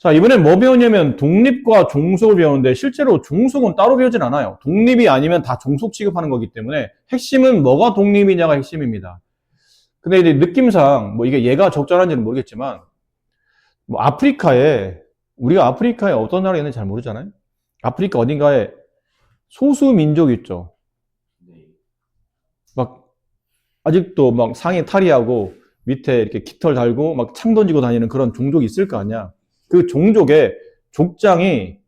자, 이번엔 뭐 배우냐면 독립과 종속을 배우는데 실제로 종속은 따로 배우진 않아요. 독립이 아니면 다 종속 취급하는 거기 때문에 핵심은 뭐가 독립이냐가 핵심입니다. 근데 이제 느낌상 뭐 이게 얘가 적절한지는 모르겠지만 뭐 우리가 아프리카에 어떤 나라에 있는지 잘 모르잖아요. 아프리카 어딘가에 소수 민족 있죠. 막 아직도 막 상에 탈의하고 밑에 이렇게 깃털 달고 막 창 던지고 다니는 그런 종족이 있을 거 아니야. 그 종족의 족장이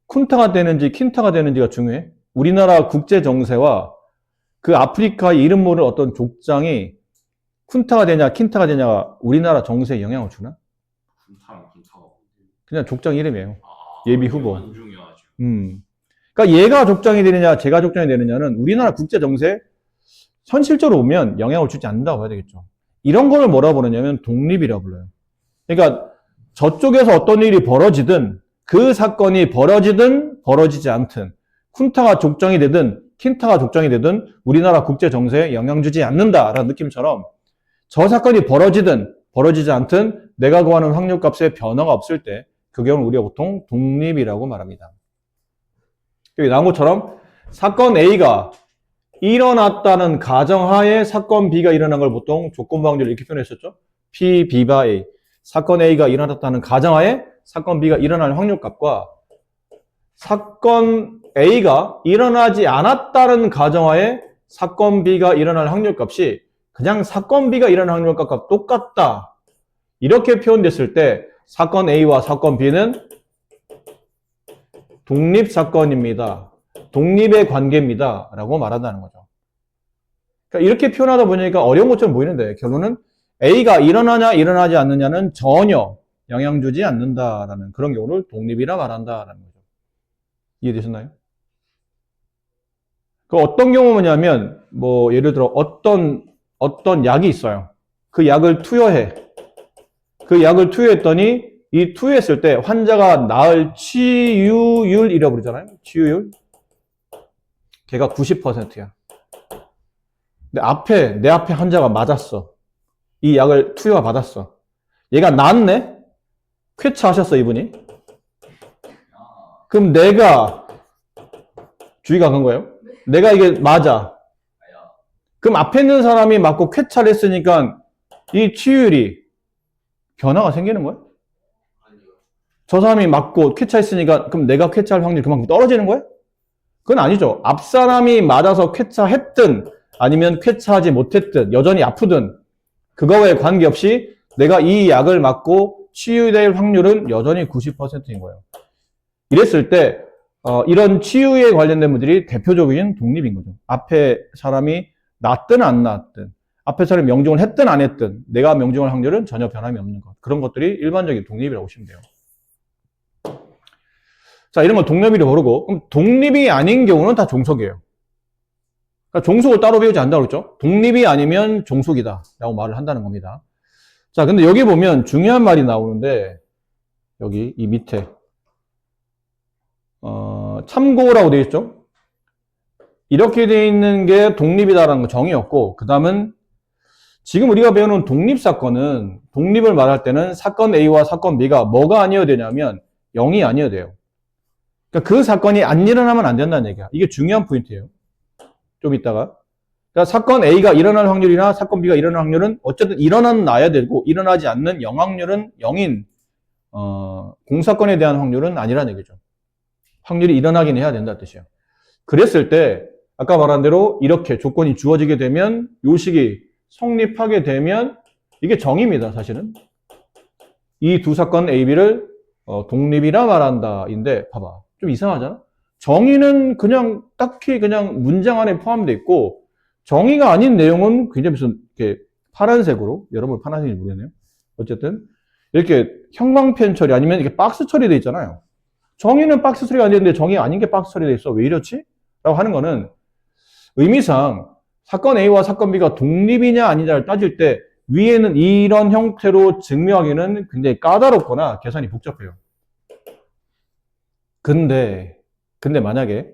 쿤타가 되는지 킨타가 되는지가 중요해. 우리나라 국제 정세와 그 아프리카의 이름 모를 어떤 족장이 쿤타가 되냐 킨타가 되냐가 우리나라 정세에 영향을 주나? 그냥 족장 이름이에요. 예비 후보. 안 중요하죠. 그러니까 얘가 족장이 되느냐 제가 족장이 되느냐는 우리나라 국제 정세 현실적으로 보면 영향을 주지 않는다고 봐야 되겠죠. 이런 거를 뭐라 부르냐면 독립이라고 불러요. 그러니까 저쪽에서 어떤 일이 벌어지든 그 사건이 벌어지든 벌어지지 않든 쿤타가 족장이 되든 킨타가 족장이 되든 우리나라 국제 정세에 영향 주지 않는다라는 느낌처럼 저 사건이 벌어지든 벌어지지 않든 내가 구하는 확률값에 변화가 없을 때 그 경우는 우리가 보통 독립이라고 말합니다. 여기 나온 것처럼 사건 A가 일어났다는 가정하에 사건 B가 일어난 걸 보통 조건부 확률 이렇게 표현했었죠. P, B바 A. 사건 A가 일어났다는 가정하에 사건 B가 일어날 확률값과 사건 A가 일어나지 않았다는 가정하에 사건 B가 일어날 확률값이 그냥 사건 B가 일어날 확률값과 똑같다. 이렇게 표현됐을 때 사건 A와 사건 B는 독립사건입니다. 독립의 관계입니다. 라고 말한다는 거죠. 그러니까 이렇게 표현하다 보니까 어려운 것처럼 보이는데 결론은 A가 일어나냐 일어나지 않느냐는 전혀 영향 주지 않는다라는 그런 경우를 독립이라 말한다라는 거죠. 이해되셨나요? 그 어떤 경우냐면 뭐 예를 들어 어떤 약이 있어요. 그 약을 투여해. 그 약을 투여했더니 이 투여했을 때 환자가 나을 치유율이라고 그러잖아요. 치유율. 걔가 90%야. 근데 내 앞에 환자가 맞았어. 이 약을 투여가 받았어. 얘가 낫네? 쾌차하셨어, 이분이. 그럼 내가 주의가 간 거예요? 내가 이게 맞아. 그럼 앞에 있는 사람이 맞고 쾌차를 했으니까 이 치유율이 변화가 생기는 거야? 저 사람이 맞고 쾌차했으니까 그럼 내가 쾌차할 확률이 그만큼 떨어지는 거야? 그건 아니죠. 앞 사람이 맞아서 쾌차했든 아니면 쾌차하지 못했든 여전히 아프든 그거에 관계없이 내가 이 약을 맞고 치유될 확률은 여전히 90%인 거예요. 이랬을 때 이런 치유에 관련된 분들이 대표적인 독립인 거죠. 앞에 사람이 낫든 안 낫든 앞에 사람이 명중을 했든 안 했든 내가 명중할 확률은 전혀 변함이 없는 것. 그런 것들이 일반적인 독립이라고 보시면 돼요. 자, 이런 건 독립이라고 부르고 그럼 독립이 아닌 경우는 다 종속이에요. 그러니까 종속을 따로 배우지 않는다고 그랬죠. 독립이 아니면 종속이다 라고 말을 한다는 겁니다. 자, 근데 여기 보면 중요한 말이 나오는데 여기 이 밑에 참고라고 되어 있죠. 이렇게 되어 있는 게 독립이다라는 거 정의였고 그 다음은 지금 우리가 배우는 독립사건은 독립을 말할 때는 사건 A와 사건 B가 뭐가 아니어야 되냐면 0이 아니어야 돼요. 그러니까 그 사건이 안 일어나면 안 된다는 얘기야. 이게 중요한 포인트예요. 좀 이따가. 그러니까 사건 A가 일어날 확률이나 사건 B가 일어날 확률은 어쨌든 일어나야 되고 일어나지 않는 영확률은 0인 공사건에 대한 확률은 아니라는 얘기죠. 확률이 일어나긴 해야 된다는 뜻이에요. 그랬을 때 아까 말한 대로 이렇게 조건이 주어지게 되면 요식이 성립하게 되면 이게 정의입니다. 사실은. 이 두 사건 A, B를 독립이라 말한다. 인데 봐봐. 좀 이상하잖아? 정의는 그냥 딱히 그냥 문장 안에 포함되어 있고 정의가 아닌 내용은 굉장히 무슨 이렇게 파란색으로 여러분 파란색인지 모르겠네요. 어쨌든 이렇게 형광펜 처리 아니면 이렇게 박스 처리되어 있잖아요. 정의는 박스 처리가 안 되는데 정의 아닌 게 박스 처리되어 있어. 왜 이렇지? 라고 하는 거는 의미상 사건 A와 사건 B가 독립이냐 아니냐를 따질 때 위에는 이런 형태로 증명하기는 굉장히 까다롭거나 계산이 복잡해요. 근데 만약에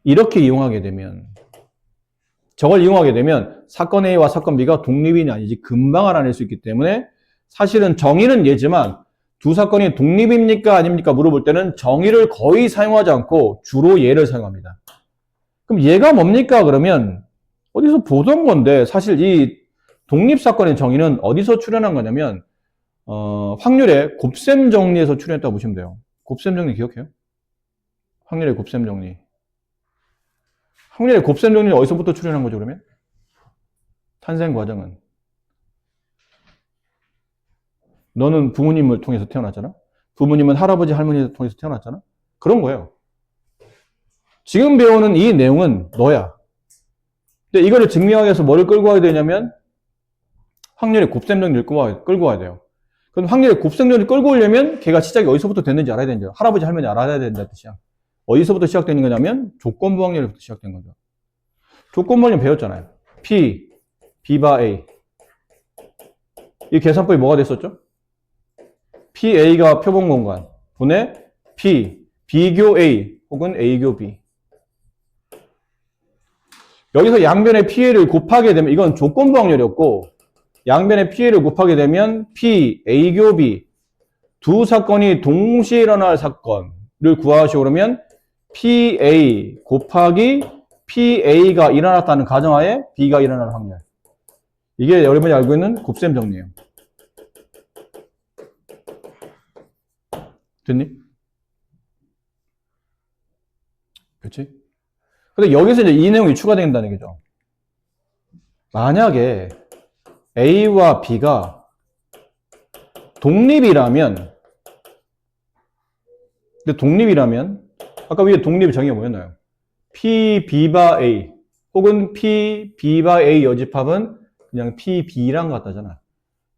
이렇게 이용하게 되면 저걸 이용하게 되면 사건 A와 사건 B가 독립이냐 아니지 금방 알아낼 수 있기 때문에 사실은 정의는 얘지만 두 사건이 독립입니까? 아닙니까? 물어볼 때는 정의를 거의 사용하지 않고 주로 얘를 사용합니다. 그럼 얘가 뭡니까? 그러면 어디서 보던 건데 사실 이 독립사건의 정의는 어디서 출현한 거냐면 확률의 곱셈 정리에서 출현했다고 보시면 돼요. 곱셈 정리 기억해요? 확률의 곱셈 정리. 확률의 곱셈 정리는 어디서부터 출현한 거죠, 그러면? 탄생 과정은. 너는 부모님을 통해서 태어났잖아? 부모님은 할아버지, 할머니를 통해서 태어났잖아? 그런 거예요. 지금 배우는 이 내용은 너야. 근데 이거를 증명하기 위해서 뭐를 끌고 와야 되냐면 확률의 곱셈 정리를 끌고 와야 돼요. 그럼 확률의 곱셈 정리를 끌고 오려면 걔가 시작이 어디서부터 됐는지 알아야 되는 거죠. 할아버지, 할머니 알아야 된다는 뜻이야. 어디서부터 시작되는 거냐면 조건부 확률부터 시작된 거죠. 조건부 확률 배웠잖아요. P, B바 A. 이 계산법이 뭐가 됐었죠? PA가 표본 공간, 분의 P, B교 A 혹은 A교 B. 여기서 양변의 PA를 곱하게 되면 이건 조건부 확률이었고 양변의 PA를 곱하게 되면 P, A교 B 두 사건이 동시에 일어날 사건을 구하시오 그러면 PA 곱하기 PA가 일어났다는 가정하에 B가 일어날 확률. 이게 여러분이 알고 있는 곱셈 정리예요. 됐니? 그렇지? 근데 여기서 이제 이 내용이 추가된다는 얘기죠. 만약에 A와 B가 독립이라면, 근데 독립이라면, 아까 위에 독립의 정의가 뭐였나요? P, B바 A, 혹은 P, B바 A 여집합은 그냥 P, B랑 같다잖아.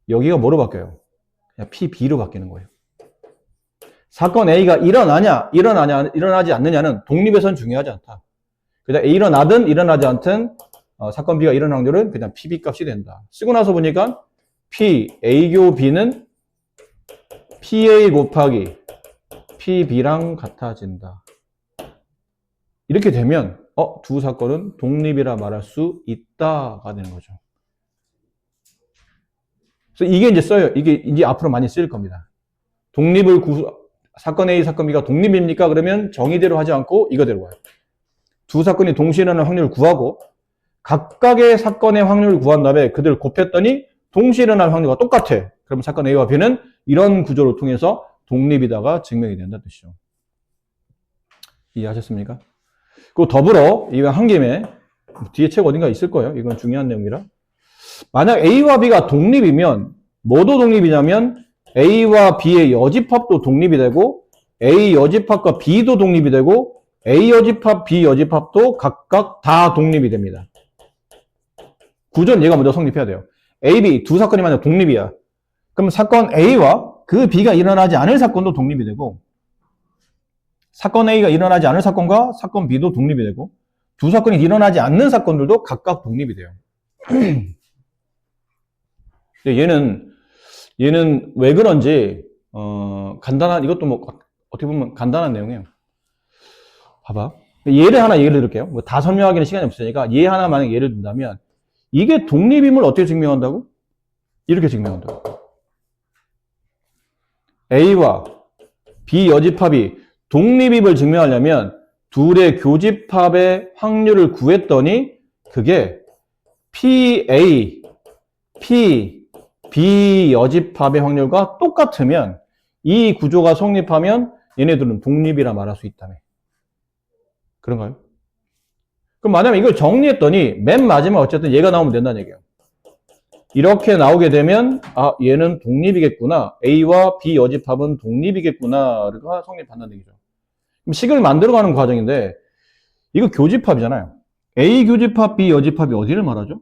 여기가 뭐로 바뀌어요? 그냥 P, B로 바뀌는 거예요. 사건 A가 일어나지 않느냐는 독립에선 중요하지 않다. 그냥 일어나든 일어나지 않든 사건 B가 일어난 확률은 그냥 PB 값이 된다. 쓰고 나서 보니까 P, A교 B는 PA 곱하기 PB랑 같아진다. 이렇게 되면 두 사건은 독립이라 말할 수 있다가 되는 거죠. 그래서 이게 이제 써요. 이게 이제 앞으로 많이 쓰일 겁니다. 사건 A, 사건 B가 독립입니까? 그러면 정의대로 하지 않고 이거대로 와요. 두 사건이 동시에 일어나는 확률을 구하고 각각의 사건의 확률을 구한 다음에 그들을 곱했더니 동시에 일어나는 확률과 똑같아. 그러면 사건 A와 B는 이런 구조를 통해서 독립이다가 증명이 된다는 뜻이죠. 이해하셨습니까? 그리고 더불어 이거 한 김에 뒤에 책 어딘가 있을 거예요. 이건 중요한 내용이라. 만약 A와 B가 독립이면 뭐도 독립이냐면 A와 B의 여집합도 독립이 되고 A 여집합과 B도 독립이 되고 A 여집합, B 여집합도 각각 다 독립이 됩니다. 구조는 얘가 먼저 성립해야 돼요. A, B 두 사건이 만약 독립이야. 그럼 사건 A와 그 B가 일어나지 않을 사건도 독립이 되고 사건 A가 일어나지 않을 사건과 사건 B도 독립이 되고 두 사건이 일어나지 않는 사건들도 각각 독립이 돼요. 얘는 왜 그런지 이것도 뭐 어떻게 보면 간단한 내용이에요. 봐봐. 예를 들을게요. 뭐 다 설명하기는 시간이 없으니까 얘 하나 만약 예를 든다면 이게 독립임을 어떻게 증명한다고? 이렇게 증명한다고. A와 B 여집합이 독립임을 증명하려면 둘의 교집합의 확률을 구했더니 그게 PA, P, B 여집합의 확률과 똑같으면 이 구조가 성립하면 얘네들은 독립이라 말할 수 있다며. 그런가요? 그럼 만약에 이걸 정리했더니 맨 마지막 어쨌든 얘가 나오면 된다는 얘기예요. 이렇게 나오게 되면 얘는 독립이겠구나. A와 B 여집합은 독립이겠구나가 성립한다는 얘기죠. 그럼 식을 만들어가는 과정인데 이거 교집합이잖아요. A 교집합, B 여집합이 어디를 말하죠?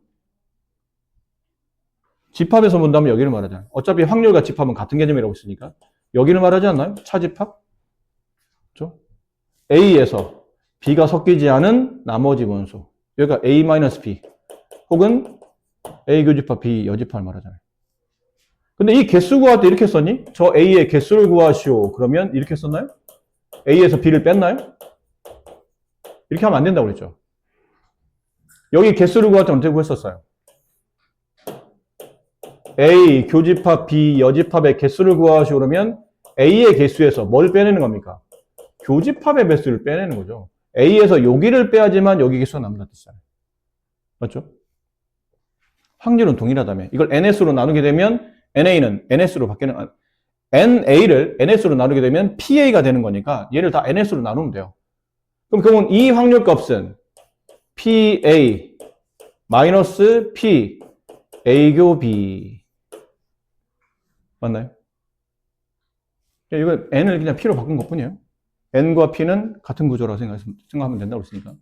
집합에서 본다면 여기를 말하잖아요. 어차피 확률과 집합은 같은 개념이라고 했으니까 여기를 말하지 않나요? 차집합? 그렇죠? A에서 B가 섞이지 않은 나머지 원소. 여기가 A-B 혹은 A 교집합, B 여집합을 말하잖아요. 근데 이 개수 구할 때 이렇게 썼니? 저 A의 개수를 구하시오. 그러면 이렇게 썼나요? A에서 B를 뺐나요? 이렇게 하면 안 된다고 그랬죠. 여기 개수를 구할 때 어떻게 구했었어요? A 교집합, B 여집합의 개수를 구하시오. 그러면 A의 개수에서 뭘 빼내는 겁니까? 교집합의 배수를 빼내는 거죠. A에서 여기를 빼야지만 여기 개수가 남는다는 뜻이잖아요. 맞죠? 확률은 동일하다며. 이걸 NS로 나누게 되면 NA는 NS로 바뀌는, NA를 NS로 나누게 되면 PA가 되는 거니까 얘를 다 NS로 나누면 돼요. 그럼 이 확률값은 PA 마이너스 P A교 B 맞나요? 이건 N을 그냥 P로 바꾼 것 뿐이에요. N과 P는 같은 구조라고 생각하면 된다고 했으니까.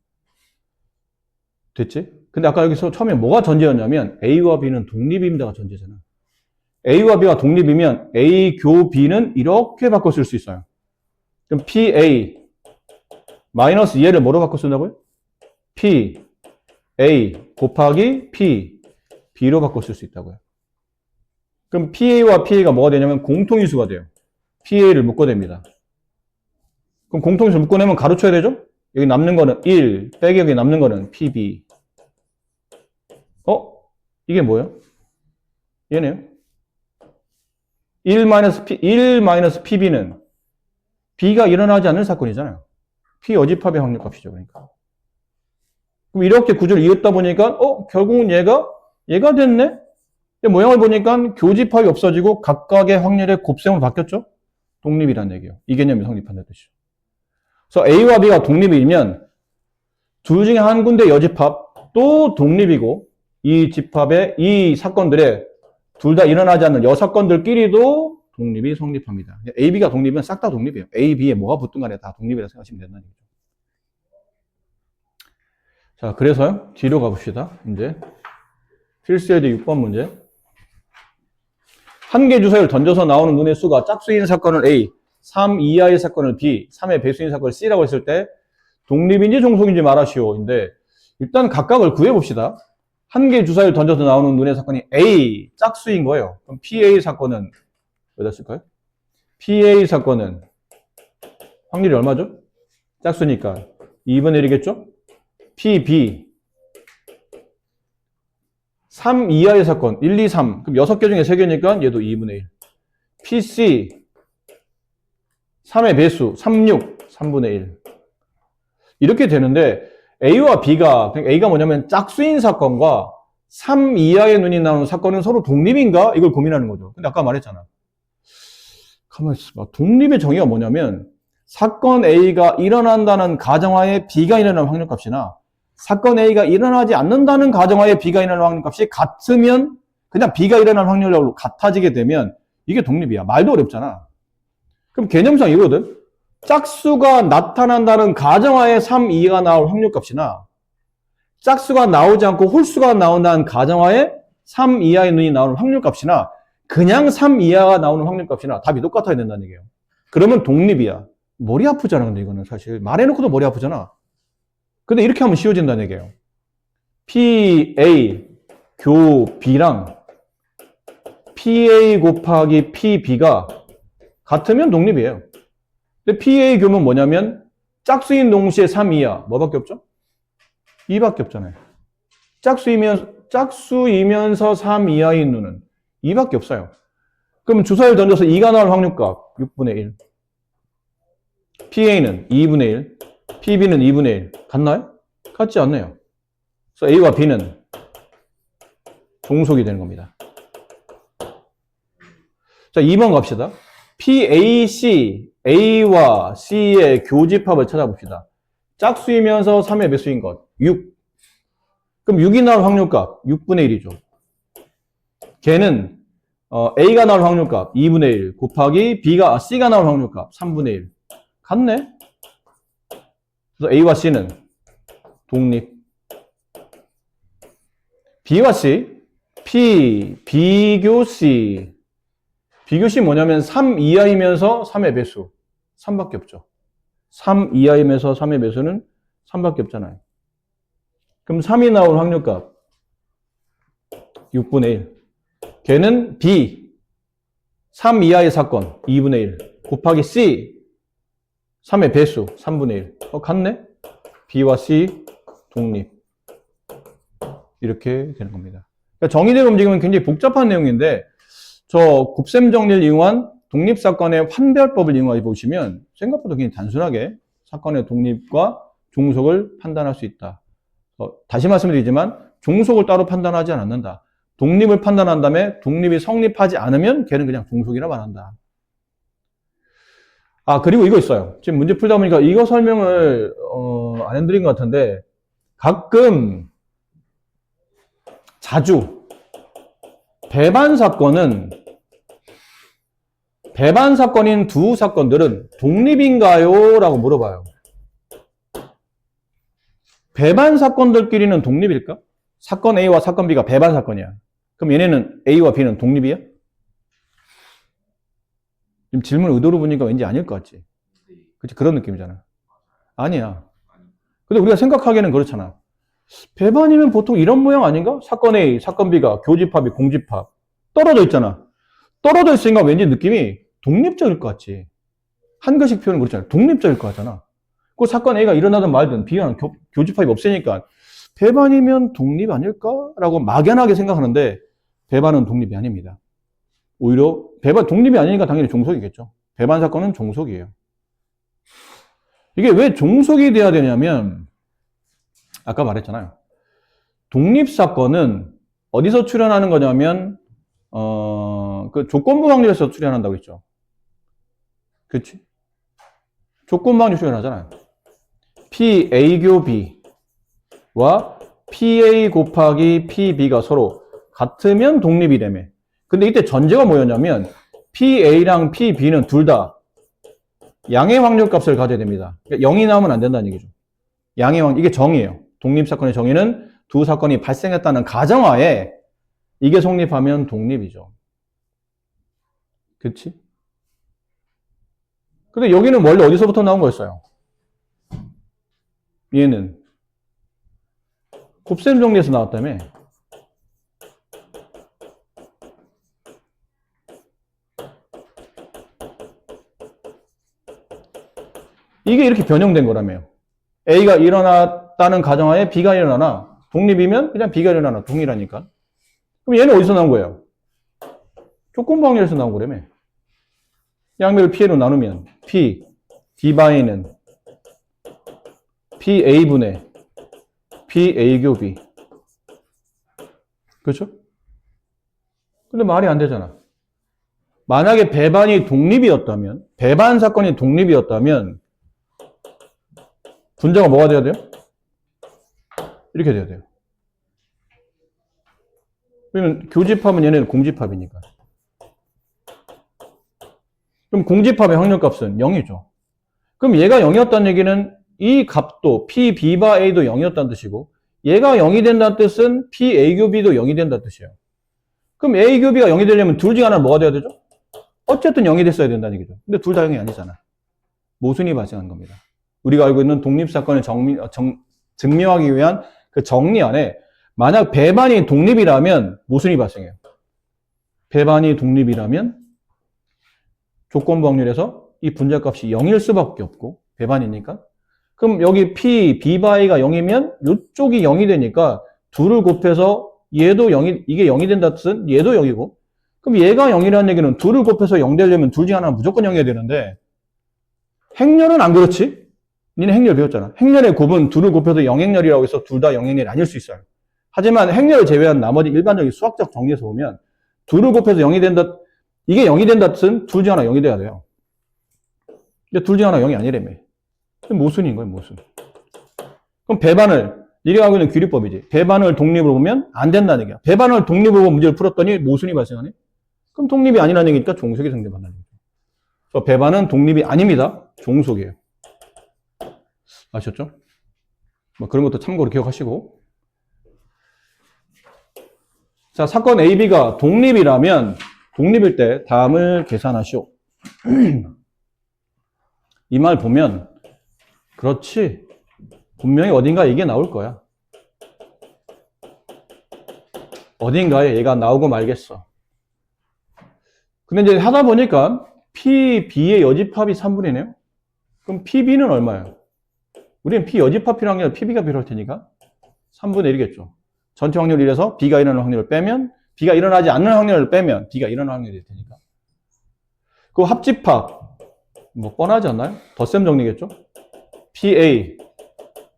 됐지? 근데 아까 여기서 처음에 뭐가 전제였냐면 A와 B는 독립입니다가 전제잖아. A와 B가 독립이면 A 교 B는 이렇게 바꿔 쓸 수 있어요. 그럼 PA 마이너스 얘를 뭐로 바꿔 쓴다고요? P A 곱하기 P B로 바꿔 쓸 수 있다고요. 그럼 PA와 PA가 뭐가 되냐면 공통인수가 돼요. PA를 묶어냅니다. 그럼 공통인수 묶어내면 가로쳐야 되죠? 여기 남는 거는 1 빼기 여기 남는 거는 PB. 이게 뭐예요? 얘네요. 1 PB는 B가 일어나지 않는 사건이잖아요. P 여집합의 확률값이죠. 그러니까. 그럼 이렇게 구조를 이었다 보니까 결국은 얘가 됐네? 모양을 보니까 교집합이 없어지고 각각의 확률의 곱셈으로 바뀌었죠? 독립이라는 얘기예요. 이 개념이 성립한다는 뜻이죠. 그래서 A와 B가 독립이면 둘 중에 한 군데 여집합 또 독립이고 이 집합의 이 사건들의 둘 다 일어나지 않는 여사건들끼리도 독립이 성립합니다. A, B가 독립이면 싹 다 독립이에요. A, B에 뭐가 붙든 간에 다 독립이라고 생각하시면 된다는 얘기죠. 자, 그래서요. 뒤로 가봅시다. 이제 필수예제 6번 문제. 한 개 주사위를 던져서 나오는 문의 수가 짝수인 사건을 A, 3 이하의 사건을 B, 3의 배수인 사건을 C라고 했을 때 독립인지 종속인지 말하시오인데 일단 각각을 구해봅시다. 한 개 주사위를 던져서 나오는 문의 사건이 A, 짝수인 거예요. 그럼 PA 사건은 어디다 쓸까요? PA 사건은 확률이 얼마죠? 짝수니까 2분의 1이겠죠? PB 3 이하의 사건 1, 2, 3 그럼 6개 중에 3개니까 얘도 2분의 1 PC 3의 배수 3, 6 3분의 1 이렇게 되는데 A와 B가 A가 뭐냐면 짝수인 사건과 3 이하의 눈이 나오는 사건은 서로 독립인가? 이걸 고민하는 거죠. 근데 아까 말했잖아. 가만히 있어봐. 독립의 정의가 뭐냐면 사건 A가 일어난다는 가정하에 B가 일어나는 확률값이나 사건 A가 일어나지 않는다는 가정하에 B가 일어나는 확률값이 같으면 그냥 B가 일어나는 확률로 같아지게 되면 이게 독립이야. 말도 어렵잖아. 그럼 개념상 이거거든. 짝수가 나타난다는 가정하에 3, 2가 나올 확률값이나 짝수가 나오지 않고 홀수가 나온다는 가정하에 3 이하의 눈이 나오는 확률값이나 그냥 3 이하가 나오는 확률값이나 답이 똑같아야 된다는 얘기예요. 그러면 독립이야. 머리 아프잖아. 근데 이거는 사실 말해놓고도 머리 아프잖아. 근데 이렇게 하면 쉬워진다는 얘기예요. PA 교 B랑 PA 곱하기 PB가 같으면 독립이에요. 근데 PA 교면 뭐냐면 짝수인 동시에 3 이하 뭐밖에 없죠? 2밖에 없잖아요. 짝수이면서 3 이하인 누는 2밖에 없어요. 그럼 주사위를 던져서 2가 나올 확률값 6분의 1 PA는 2분의 1 PB는 2분의 1 같나요? 같지 않네요. 그래서 A와 B는 종속이 되는 겁니다. 자, 2번 갑시다. PAC, A와 C의 교집합을 찾아봅시다. 짝수이면서 3의 배수인 것, 6. 그럼 6이 나올 확률값, 6분의 1이죠. 걔는 A가 나올 확률값, 2분의 1 곱하기 C가 나올 확률값, 3분의 1. 같네? 그래서 A와 C는 독립. B와 C, B교 C. B교 C 뭐냐면 3 이하이면서 3의 배수. 3밖에 없죠. 3 이하이면서 3의 배수는 3밖에 없잖아요. 그럼 3이 나올 확률값 6분의 1. 걔는 B 3 이하의 사건 2분의 1 곱하기 C 3의 배수 3분의 1. 같네? B와 C 독립. 이렇게 되는 겁니다. 그러니까 정의대로 움직이면 굉장히 복잡한 내용인데 저 곱셈 정리를 이용한 독립사건의 환별법을 이용해 보시면 생각보다 굉장히 단순하게 사건의 독립과 종속을 판단할 수 있다. 다시 말씀드리지만 종속을 따로 판단하지 않는다. 독립을 판단한 다음에 독립이 성립하지 않으면 걔는 그냥 종속이라 말한다. 아, 그리고 이거 있어요. 지금 문제 풀다 보니까 이거 설명을 안 해드린 것 같은데 가끔 자주 배반 사건인 두 사건들은 독립인가요? 라고 물어봐요. 배반 사건들끼리는 독립일까? 사건 A와 사건 B가 배반 사건이야. 그럼 얘네는 A와 B는 독립이야? 지금 질문 의도로 보니까 왠지 아닐 것 같지? 그치? 그런 느낌이잖아. 아니야. 근데 우리가 생각하기에는 그렇잖아. 배반이면 보통 이런 모양 아닌가? 사건 A, 사건 B가 교집합이 공집합. 떨어져 있잖아. 떨어져 있으니까 왠지 느낌이 독립적일 것 같지. 한글식 표현은 그렇잖아. 독립적일 것 같잖아. 그 사건 A가 일어나든 말든 B와는 교집합이 없으니까 배반이면 독립 아닐까라고 막연하게 생각하는데 배반은 독립이 아닙니다. 오히려 배반 독립이 아니니까 당연히 종속이겠죠. 배반 사건은 종속이에요. 이게 왜 종속이 돼야 되냐면 아까 말했잖아요. 독립 사건은 어디서 출현하는 거냐면 그 조건부 확률에서 출현한다고 했죠. 그렇지? 조건부 확률 출현하잖아요. PA교 B와 PA 곱하기 PB가 서로 같으면 독립이 되며. 근데 이때 전제가 뭐였냐면 PA랑 PB는 둘 다 양의 확률 값을 가져야 됩니다. 그러니까 0이 나오면 안 된다는 얘기죠. 양의 확률, 이게 정의예요. 독립사건의 정의는 두 사건이 발생했다는 가정하에 이게 성립하면 독립이죠. 그치? 근데 여기는 원래 어디서부터 나온 거였어요? 얘는 곱셈 정리에서 나왔다며. 이게 이렇게 변형된 거라며요. A가 일어났다는 가정하에 B가 일어나나 독립이면 그냥 B가 일어나나 동일하니까. 그럼 얘는 어디서 나온 거예요? 조건부 확률에서 나온 거라며. 양면을 P로 나누면 P, D바이는 PA분의 PA교 B. 그렇죠? 근데 말이 안 되잖아. 만약에 배반 사건이 독립이었다면 분자가 뭐가 돼야 돼요? 이렇게 돼야 돼요. 그러면 교집합은 얘네는 공집합이니까. 그럼 공집합의 확률값은 0이죠. 그럼 얘가 0이었다는 얘기는 이 값도 P, B 바 A도 0이었다는 뜻이고 얘가 0이 된다는 뜻은 P, A 교 B도 0이 된다는 뜻이에요. 그럼 A 교 B가 0이 되려면 둘 중 하나는 뭐가 돼야 되죠? 어쨌든 0이 됐어야 된다는 얘기죠. 근데 둘 다 0이 아니잖아. 모순이 발생한 겁니다. 우리가 알고 있는 독립사건을 증명하기 위한 그 정리 안에 만약 배반이 독립이라면 모순이 발생해요. 배반이 독립이라면 조건부 확률에서 이 분자값이 0일 수밖에 없고 배반이니까 그럼 여기 P, B 바이가 0이면 이쪽이 0이 되니까 둘을 곱해서 얘도 0이 이게 0이 된다는 뜻은 얘도 0이고 그럼 얘가 0이라는 얘기는 둘을 곱해서 0 되려면 둘 중 하나는 무조건 0이어야 되는데 행렬은 안 그렇지? 니네 행렬 배웠잖아. 행렬의 곱은 둘을 곱해서 0행렬이라고 해서 둘 다 0행렬이 아닐 수 있어요. 하지만 행렬을 제외한 나머지 일반적인 수학적 정리에서 보면 둘을 곱해서 0이 된다 이게 0이 된다 뜻은 둘 중 하나 0이 돼야 돼요. 근데 둘 중 하나 0이 아니라며. 모순인 거예요, 모순. 그럼 배반을, 이게 하고 있는 규리법이지. 배반을 독립으로 보면 안 된다는 얘기야. 배반을 독립으로 보고 문제를 풀었더니 모순이 발생하네? 그럼 독립이 아니라는 얘기니까 종속이 성립한다는 얘기죠. 그래서 배반은 독립이 아닙니다. 종속이에요. 아셨죠? 뭐 그런 것도 참고로 기억하시고. 자, 사건 A, B가 독립이라면, 독립일 때 다음을 계산하시오. 이 말 보면, 그렇지. 분명히 어딘가 이게 나올 거야. 어딘가에 얘가 나오고 말겠어. 근데 이제 하다 보니까 PB의 여집합이 3분이네요. 그럼 PB는 얼마예요? 우리는 P 여집합 필요한 게 아니라 PB가 필요할 테니까 3분의 1이겠죠. 전체 확률 1에서 B가 일어나는 확률을 빼면 B가 일어나지 않는 확률을 빼면 B가 일어나는 확률이 될 테니까. 그 합집합 뭐 뻔하지 않나요? 덧셈 정리겠죠? PA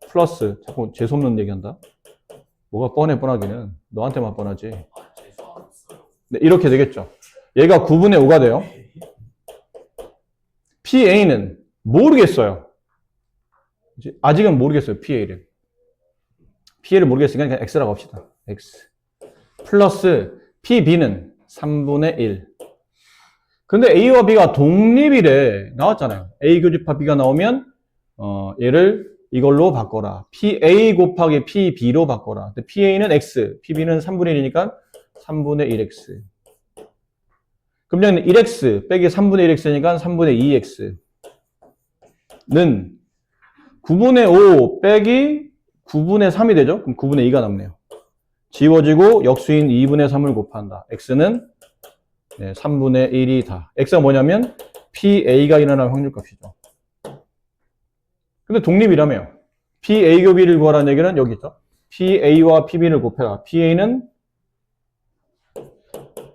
플러스 자꾸 재수없는 얘기한다. 뭐가 뻔하기는 너한테만 뻔하지. 네, 이렇게 되겠죠. 얘가 9분의 5가 돼요. PA는 모르겠어요. 아직은 모르겠어요. PA를. PA를 모르겠으니까 그냥 X라고 합시다. X. 플러스 PB는 3분의 1. 근데 A와 B가 독립이래. 나왔잖아요. A 교집합 B가 나오면 얘를 이걸로 바꿔라. PA 곱하기 PB로 바꿔라. PA는 X, PB는 3분의 1이니까 3분의 1X. 그럼 여기는 1X 빼기 3분의 1X니까 3분의 2X는 9분의 5 빼기 9분의 3이 되죠? 그럼 9분의 2가 남네요. 지워지고 역수인 2분의 3을 곱한다. X는 3분의 1이다. X가 뭐냐면 PA가 일어날 확률값이죠. 근데 독립이라며요. PA 곱비를 구하라는 얘기는 여기 있죠. PA와 PB를 곱해라. PA는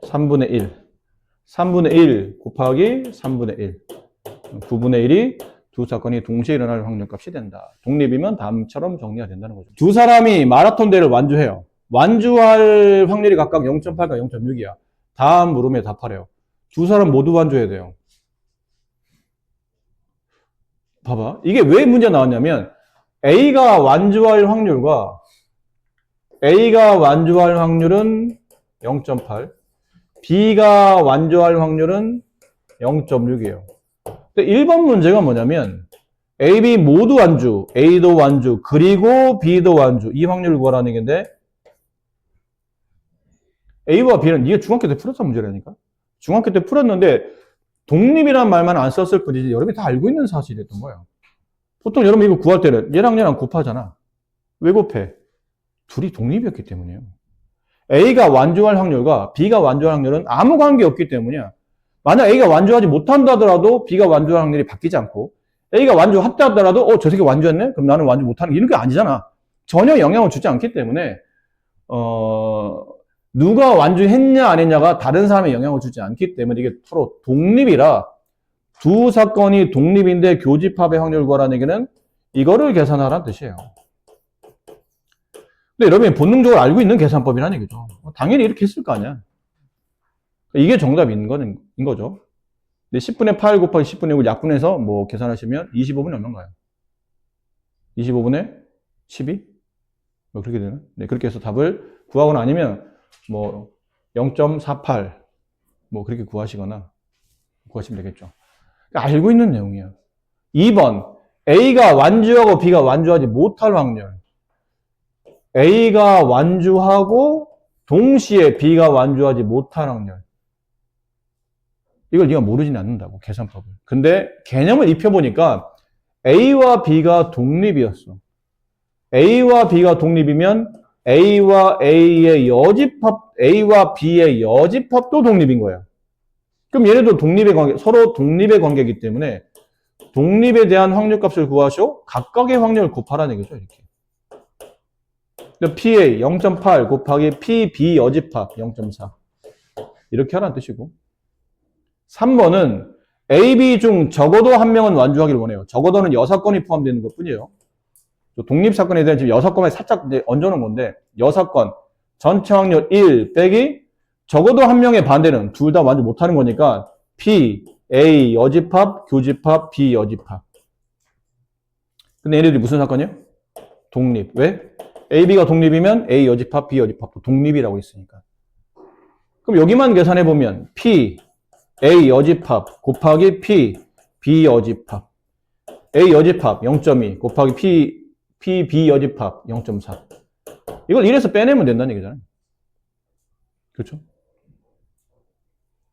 3분의 1. 3분의 1 곱하기 3분의 1. 9분의 1이 두 사건이 동시에 일어날 확률값이 된다. 독립이면 다음처럼 정리가 된다는 거죠. 두 사람이 마라톤 대회를 완주해요. 완주할 확률이 각각 0.8과 0.6이야. 다음 물음에 답하래요. 두 사람 모두 완주해야 돼요. 봐봐. 이게 왜 문제 나왔냐면 A가 완주할 확률은 0.8, B가 완주할 확률은 0.6이에요. 근데 1번 문제가 뭐냐면 A, B 모두 완주, A도 완주, 그리고 B도 완주 이 확률을 구하라는 얘기인데 A와 B는 이게 중학교 때 풀었던 문제라니까. 중학교 때 풀었는데 독립이란 말만 안 썼을 뿐이지 여러분이 다 알고 있는 사실이었던 거예요. 보통 여러분 이거 구할 때는 얘랑 얘랑 곱하잖아. 왜 곱해? 둘이 독립이었기 때문이에요. A가 완주할 확률과 B가 완주할 확률은 아무 관계없기 때문이야. 만약 A가 완주하지 못한다 하더라도 B가 완주할 확률이 바뀌지 않고 A가 완주했다 하더라도 저 새끼 완주했네? 그럼 나는 완주 못하는 게 이런 게 아니잖아. 전혀 영향을 주지 않기 때문에 누가 완주했냐 안 했냐가 다른 사람에 영향을 주지 않기 때문에 이게 서로 독립이라 두 사건이 독립인데 교집합의 확률 구하라는 얘기는 이거를 계산하라는 뜻이에요. 근데 여러분이 본능적으로 알고 있는 계산법이라는 얘기죠. 당연히 이렇게 했을 거 아니야. 이게 정답인 거죠. 근데 10분의 8 곱하기 10분의 6을 약분해서 뭐 계산하시면 25분의 얼마인가요? 25분의 12? 뭐 그렇게 되나? 네, 그렇게 해서 답을 구하거나 아니면 뭐 0.48 뭐 그렇게 구하시면 되겠죠. 알고 있는 내용이야. 2번 A가 완주하고 B가 완주하지 못할 확률. A가 완주하고 동시에 B가 완주하지 못할 확률. 이걸 네가 모르지는 않는다고 계산법을. 근데 개념을 입혀보니까 A와 B가 독립이었어. A와 B가 독립이면 A와 A의 여집합, A와 B의 여집합도 독립인 거야. 그럼 얘네도 독립의 관계, 서로 독립의 관계이기 때문에 독립에 대한 확률값을 구하시오. 각각의 확률을 곱하라는 얘기죠, 이렇게. PA 0.8 곱하기 PB 여집합 0.4. 이렇게 하라는 뜻이고. 3번은 AB 중 적어도 한 명은 완주하기를 원해요. 적어도는 6건이 포함되는 것 뿐이에요. 독립사건에 대한 지금 6건에 살짝 이제 얹어놓은 건데, 6건, 전체 확률 1 빼기 적어도 한 명의 반대는 둘 다 완주 못하는 거니까 P, A 여집합, 교집합, B 여집합. 근데 얘네들이 무슨 사건이에요? 독립. 왜? A, B가 독립이면 A 여집합, B 여집합도 독립이라고 있으니까. 그럼 여기만 계산해보면 P, A 여집합 곱하기 P, B 여집합. A 여집합 0.2 곱하기 P, B 여집합 0.4. 이걸 1에서 빼내면 된다는 얘기잖아요. 그렇죠?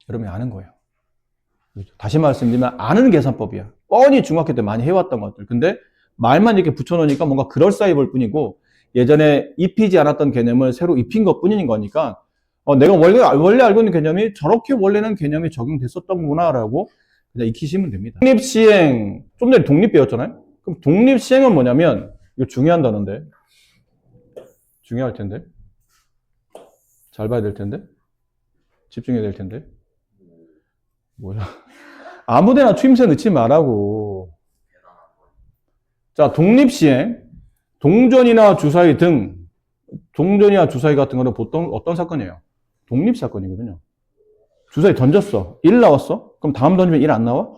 여러분이 아는 거예요. 그렇죠? 다시 말씀드리면 아는 계산법이야. 뻔히 중학교 때 많이 해왔던 것들. 근데 말만 이렇게 붙여놓으니까 뭔가 그럴싸해 볼 뿐이고 예전에 입히지 않았던 개념을 새로 입힌 것 뿐인 거니까 내가 원래 알고 있는 개념이 저렇게 원래는 개념이 적용됐었던구나라고 그냥 익히시면 됩니다. 독립시행, 좀 전에 독립 배웠잖아요? 그럼 독립시행은 뭐냐면 이거 중요한 단어인데 중요할 텐데 잘 봐야 될 텐데 집중해야 될 텐데 뭐야 아무데나 추임새 넣지 말라고. 자, 독립시행. 동전이나 주사위 등, 동전이나 주사위 같은 거는 보통 어떤 사건이에요? 독립사건이거든요. 주사위 던졌어. 1 나왔어? 그럼 다음 던지면 1 안 나와?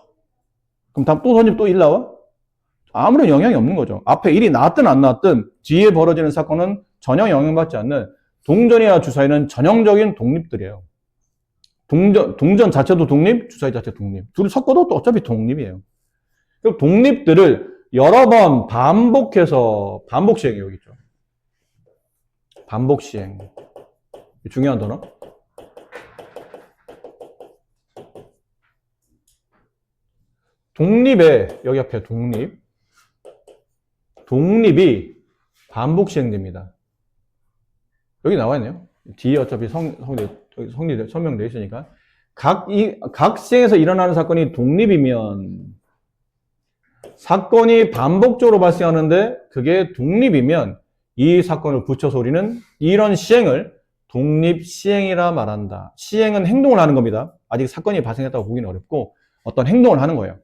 그럼 다음 또 던지면 또 1 나와? 아무런 영향이 없는 거죠. 앞에 1이 나왔든 안 나왔든 뒤에 벌어지는 사건은 전혀 영향받지 않는 동전이나 주사위는 전형적인 독립들이에요. 동전 자체도 독립, 주사위 자체 독립. 둘이 섞어도 또 어차피 독립이에요. 그럼 독립들을 여러 번 반복해서 반복 시행이 여기 있죠. 반복 시행. 중요한 단어. 독립에 여기 앞에 독립이 반복 시행됩니다. 여기 나와 있네요. 뒤에 어차피 설명되어 있으니까 각 시행에서 일어나는 사건이 독립이면 사건이 반복적으로 발생하는데 그게 독립이면 이 사건을 붙여서 우리는 이런 시행을 독립시행이라 말한다. 시행은 행동을 하는 겁니다. 아직 사건이 발생했다고 보기는 어렵고 어떤 행동을 하는 거예요.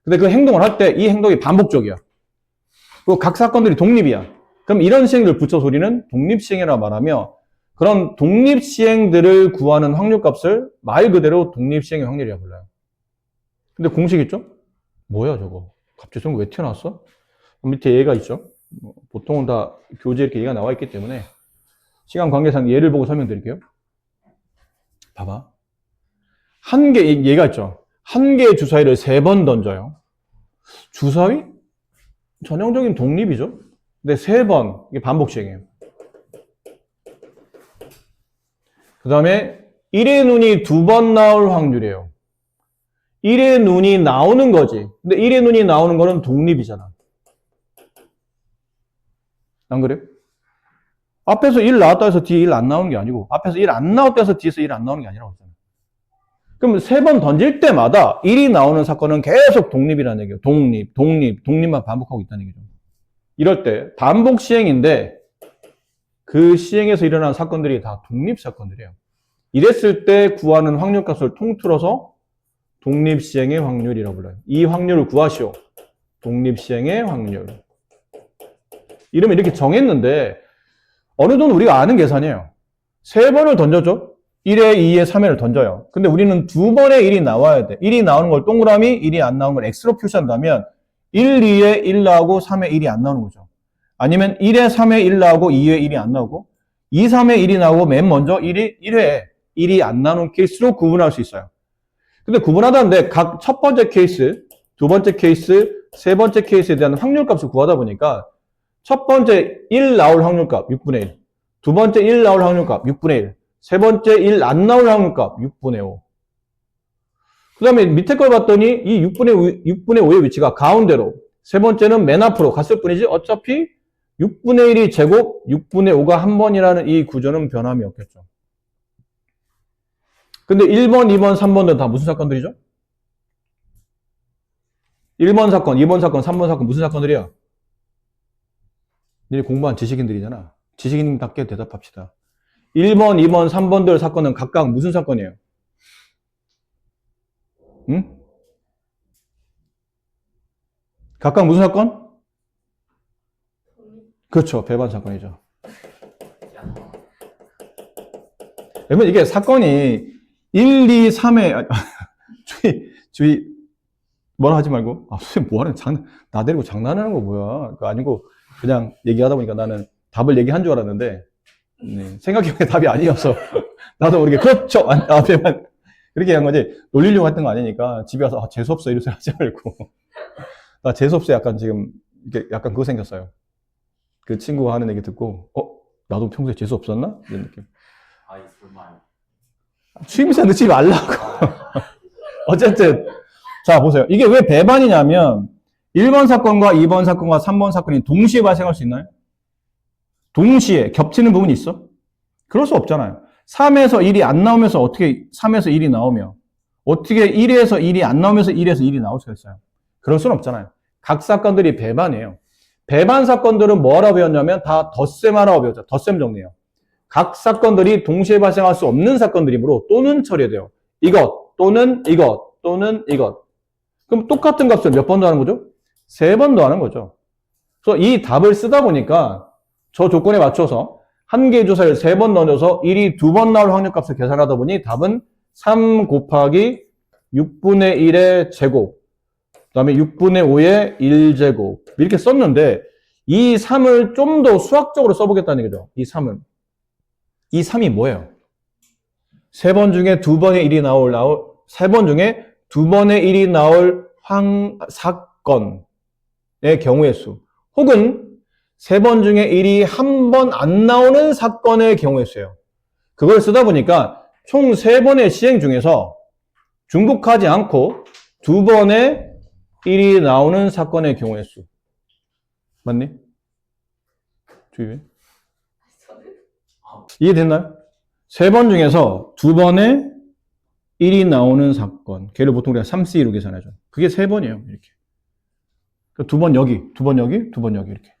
근데 그 행동을 할 때 이 행동이 반복적이야. 그리고 각 사건들이 독립이야. 그럼 이런 시행들을 붙여서 우리는 독립시행이라 말하며 그런 독립시행들을 구하는 확률값을 말 그대로 독립시행의 확률이라고 불러요. 근데 공식 있죠? 뭐야 저거? 갑자기 저거 왜 튀어나왔어? 밑에 예가 있죠? 보통은 다 교재에 이렇게 예가 나와 있기 때문에 시간 관계상 예를 보고 설명드릴게요. 봐봐. 예가 있죠? 한 개의 주사위를 3번 던져요. 주사위? 전형적인 독립이죠? 근데 3번, 이게 반복 시행이에요. 그 다음에 1의 눈이 2번 나올 확률이에요. 1의 눈이 나오는 거지. 근데 1의 눈이 나오는 거는 독립이잖아. 안 그래요? 앞에서 1 나왔다 해서 뒤에 1 안 나오는 게 아니고 앞에서 1 안 나왔다 해서 뒤에서 1 안 나오는 게 아니라고 했잖아. 그럼 3번 던질 때마다 1이 나오는 사건은 계속 독립이라는 얘기예요. 독립만 반복하고 있다는 얘기죠. 이럴 때 반복 시행인데 그 시행에서 일어난 사건들이 다 독립사건들이에요. 이랬을 때 구하는 확률값을 통틀어서 독립시행의 확률이라고 불러요. 이 확률을 구하시오. 독립시행의 확률. 이러면 이렇게 정했는데 어느 정도 우리가 아는 계산이에요. 3번을 던져줘. 1에 2에 3회를 던져요. 근데 우리는 2번에 1이 나와야 돼. 1이 나오는 걸 동그라미, 1이 안 나오는 걸 X로 표시한다면 1, 2에 1 나오고 3에 1이 안 나오는 거죠. 아니면 1에 3에 1 나오고 2에 1이 안 나오고 2, 3에 1이 나오고 맨 먼저 1회에 1이 안 나오는 케이스로 구분할 수 있어요. 근데 구분하다는데 각 첫 번째 케이스, 두 번째 케이스, 세 번째 케이스에 대한 확률값을 구하다 보니까 첫 번째 1 나올 확률값 6분의 1, 두 번째 1 나올 확률값 6분의 1, 세 번째 1 안 나올 확률값 6분의 5. 그 다음에 밑에 걸 봤더니 이 6분의 5의 위치가 가운데로, 세 번째는 맨 앞으로 갔을 뿐이지 어차피 6분의 1이 제곱, 6분의 5가 한 번이라는 이 구조는 변함이 없겠죠. 근데 1번, 2번, 3번은 다 무슨 사건들이죠? 1번 사건, 2번 사건, 3번 사건 무슨 사건들이야? 니네 공부한 지식인들이잖아. 지식인답게 대답합시다. 1번, 2번, 3번들 사건은 각각 무슨 사건이에요? 응? 각각 무슨 사건? 그렇죠. 배반 사건이죠. 여러분 이게 사건이 1, 2, 3회 주의 뭐라 하지 말고 선생님 뭐하는 나 데리고 장난하는 거 뭐야. 그거 아니고 그냥 얘기하다 보니까 나는 답을 얘기한 줄 알았는데 생각해보니까 답이 아니어서 나도 모르게 그렇죠 앞에만 그렇게 한 거지 놀리려고 했던 거 아니니까 집에 가서 재수없어 이런 소리 하지 말고 나 재수없어 약간 지금 이렇게 약간 그거 생겼어요. 그 친구가 하는 얘기 듣고 나도 평소에 재수없었나? 이런 느낌. 취임새 넣지 말라고. 어쨌든 자 보세요. 이게 왜 배반이냐면 1번 사건과 2번 사건과 3번 사건이 동시에 발생할 수 있나요? 동시에 겹치는 부분이 있어? 그럴 수 없잖아요. 3에서 1이 안 나오면서 어떻게 3에서 1이 나오며 어떻게 1에서 1이 안 나오면서 1에서 1이 나올 수가 있어요? 그럴 수는 없잖아요. 각 사건들이 배반이에요. 배반 사건들은 뭐라고 배웠냐면 다 덧셈하라고 배웠죠. 덧셈 정리예요. 각 사건들이 동시에 발생할 수 없는 사건들이므로 또는 처리해야 돼요. 이것 또는 이것 또는 이것 그럼 똑같은 값을 몇 번 더하는 거죠? 3번 더하는 거죠. 그래서 이 답을 쓰다 보니까 저 조건에 맞춰서 한 개의 주사를 3번 넣어줘서 1이 2번 나올 확률값을 계산하다 보니 답은 3 곱하기 6분의 1의 제곱, 그 다음에 6분의 5의 1제곱 이렇게 썼는데 이 3을 좀 더 수학적으로 써보겠다는 얘기죠. 이 3은. 이 3이 뭐예요? 3번 중에 2번의 1이 나올 3번 중에 2번의 1이 나올 사건의 경우의 수 혹은 3번 중에 1이 한 번 안 나오는 사건의 경우의 수예요. 그걸 쓰다 보니까 총 3번의 시행 중에서 중복하지 않고 2번의 1이 나오는 사건의 경우의 수. 맞니? 주의해. 이해됐나요? 3번 중에서 2번의 1이 나오는 사건. 걔를 보통 우리가 3C로 계산하죠. 그게 3번이에요. 이렇게. 2번 여기, 2번 여기, 2번 여기 이렇게.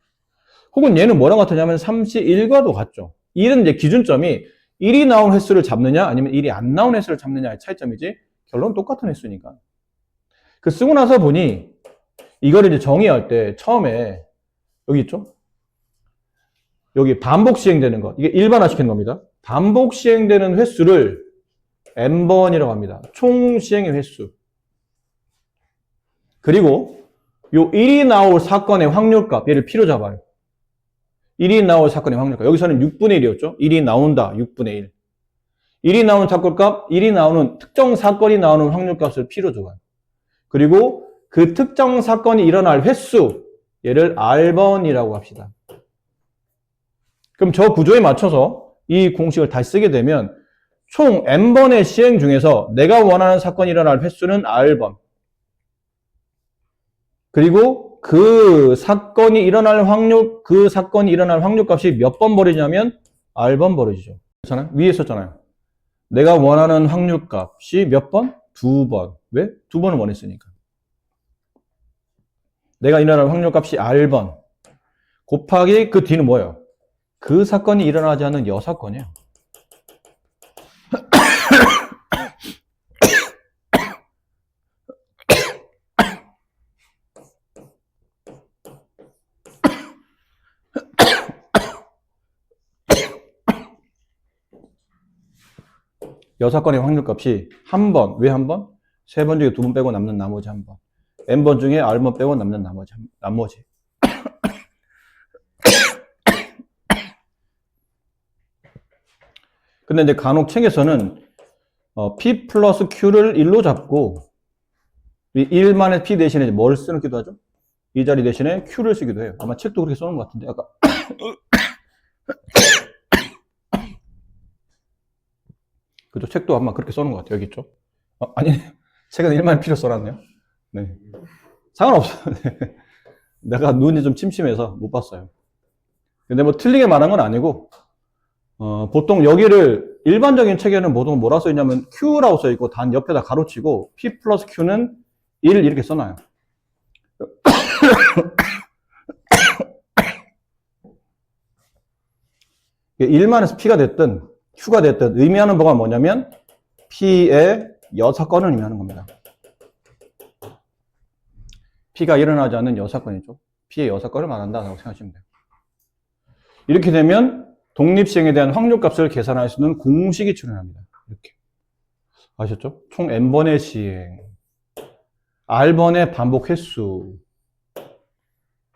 혹은 얘는 뭐랑 같으냐면 3C1과도 같죠. 1은 이제 기준점이 1이 나온 횟수를 잡느냐 아니면 1이 안 나온 횟수를 잡느냐의 차이점이지 결론은 똑같은 횟수니까. 그 쓰고 나서 보니 이거를 이제 정의할 때 처음에 여기 있죠? 여기 반복 시행되는 것. 이게 일반화 시키는 겁니다. 반복 시행되는 횟수를 n번이라고 합니다. 총 시행의 횟수. 그리고 요 1이 나올 사건의 확률값, 얘를 P로 잡아요. 1이 나올 사건의 확률값. 여기서는 6분의 1이었죠? 1이 나온다, 6분의 1. 1이 나오는 사건값, 1이 나오는 특정 사건이 나오는 확률값을 P로 줘요. 그리고 그 특정 사건이 일어날 횟수, 얘를 R번이라고 합시다. 그럼 저 구조에 맞춰서 이 공식을 다시 쓰게 되면 총 n번의 시행 중에서 내가 원하는 사건이 일어날 횟수는 R번. 그리고 그 사건이 일어날 확률값이 몇 번 벌어지냐면 R번 벌어지죠. 그렇잖아요? 위에 썼잖아요. 내가 원하는 확률값이 몇 번? 2번. 왜? 2번을 원했으니까. 내가 일어날 확률값이 R번. 곱하기 그 뒤는 뭐예요? 그 사건이 일어나지 않는 여사건이에요. 여사건의 확률값이 한 번, 왜 한 번? 3번 중에 2번 빼고 남는 나머지 한 번. n번 중에 r번 빼고 남는 나머지. 근데 이제 간혹 책에서는 P 플러스 Q를 1로 잡고 1만의 P 대신에 뭘 쓰기도 하죠? 이 자리 대신에 Q를 쓰기도 해요. 아마 책도 그렇게 써놓은 것 같은데 아까 그죠? 책도 아마 그렇게 써놓은 것 같아요. 여기 있죠? 아니 책은 1만의 P로 써놨네요. 네. 상관없어요. 내가 눈이 좀 침침해서 못 봤어요. 근데 뭐 틀리게 말한 건 아니고 보통 여기를 일반적인 책에는 보통 뭐라 써있냐면 Q라고 써있고 단 옆에다 가로치고 P 플러스 Q는 1 이렇게 써놔요. 이게 1만에서 P가 됐든 Q가 됐든 의미하는 바가 뭐냐면 P의 여사건을 의미하는 겁니다. P가 일어나지 않는 여사건이죠. P의 여사건을 말한다라고 생각하시면 돼요. 이렇게 되면 독립시행에 대한 확률값을 계산할 수 있는 공식이 출현합니다. 이렇게. 아셨죠? 총 n번의 시행, r번의 반복 횟수,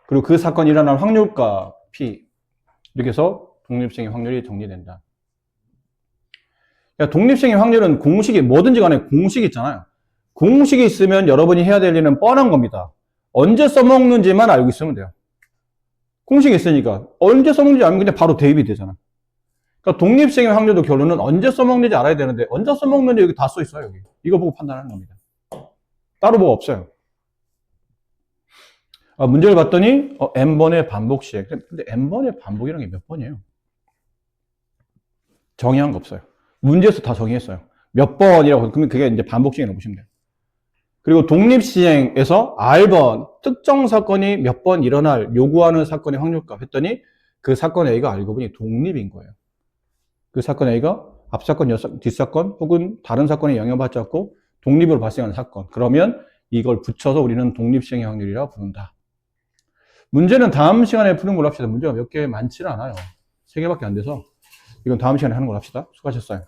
그리고 그 사건이 일어날 확률값 P. 이렇게 해서 독립시행의 확률이 정리된다. 그러니까 독립시행의 확률은 공식이, 뭐든지 간에 공식이 있잖아요. 공식이 있으면 여러분이 해야 될 일은 뻔한 겁니다. 언제 써먹는지만 알고 있으면 돼요. 공식이 있으니까 언제 써먹는지 알면 그냥 바로 대입이 되잖아. 그러니까 독립시행의 확률도 결론은 언제 써먹는지 알아야 되는데 언제 써먹는지 여기 다 써있어요. 여기. 이거 보고 판단하는 겁니다. 따로 뭐가 없어요. 문제를 봤더니 n번의 반복 시행. 근데 n번의 반복이라는 게 몇 번이에요? 정의한 거 없어요. 문제에서 다 정의했어요. 몇 번이라고. 그러면 그게 이제 반복 시행이라고 보시면 돼요. 그리고 독립시행에서 R번, 특정 사건이 몇 번 일어날 요구하는 사건의 확률값 했더니 그 사건 A가 알고 보니 독립인 거예요. 그 사건 A가 앞사건, 뒷사건 혹은 다른 사건에 영향받지 않고 독립으로 발생하는 사건. 그러면 이걸 붙여서 우리는 독립시행의 확률이라고 부른다. 문제는 다음 시간에 푸는 걸로 합시다. 문제가 몇 개 많지는 않아요. 3개밖에 안 돼서 이건 다음 시간에 하는 걸로 합시다. 수고하셨어요.